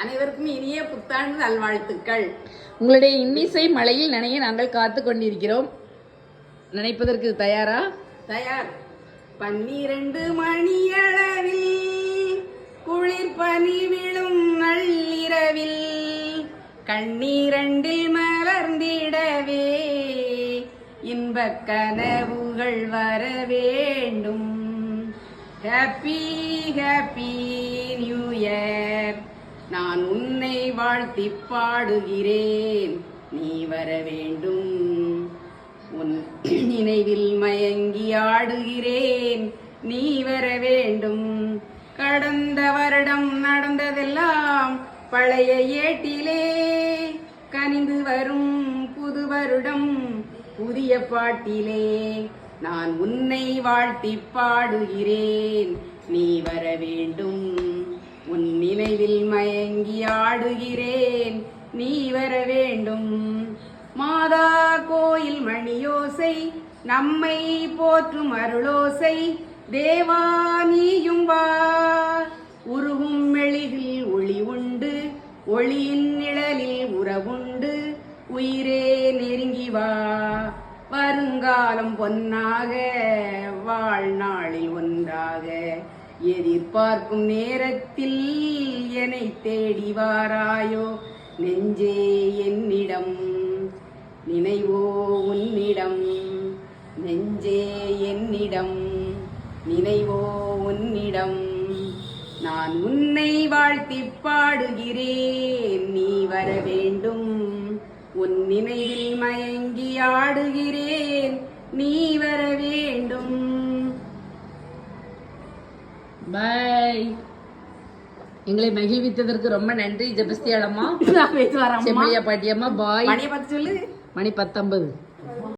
அனைவருக்கும் இனிய புத்தாண்டு நல்வாழ்த்துக்கள். உங்களுடைய இன்னிசை மழையில் நனைய நாங்கள் காத்து கொண்டிருக்கிறோம். நினைப்பதற்கு தயாரா? தயார். 12 மணியளவில் குளிர் பனி விழும் நள்ளிரவில் கண்ணீரண்டில் மலர்ந்திடவே இன்பக் கனவுகள் வர வேண்டும். Happy happy new year. நான் உன்னை வாழ்த்தி பாடுகிறேன், நீ வர வேண்டும். உன் நினைவில் மயங்கி ஆடுகிறேன், நீ வர வேண்டும். கடந்த வருடம் நடந்ததெல்லாம் பழைய ஏட்டிலே கனிந்து வரும் புது வருடம் புதிய பாட்டிலே. நான் உன்னை வாழ்த்தி பாடுகிறேன், நீ வர வேண்டும். உன் நினைவில் மயங்கி ஆடுகிறேன், நீ வர வேண்டும். மாதா கோயில் மணியோசை நம்மை போற்றும் அருளோசை. தேவா நீயும் வா. உருகும் மெழுகில் ஒளி உண்டு, ஒளியின் நிழலில் உறவுண்டு. உயிரே நெருங்கி வா. வருங்காலம் பொன்னாக, வாழ்நாளில் ஒன்றாக. எதிர்பார்க்கும் நேரத்தில் என்னை தேடி வாராயோ. நெஞ்சே என்னிடம், நினைவோ உன்னிடம். நெஞ்சே என்னிடம், நினைவோ உன்னிடம். நான் உன்னை வாழ்த்தி பாடுகிறேன், நீ வர வேண்டும். உன் நினைவில் மயங்கி ஆடுகிறேன், நீ வர வேண்டும். பாய். எங்களை மகிழ்வித்ததற்கு ரொம்ப நன்றி ஜெபஸ்தியாளம்மா, செம்மலியா பாட்டியம்மா. பாய். மணியை பார்த்து சொல்லு. மணி 10:50.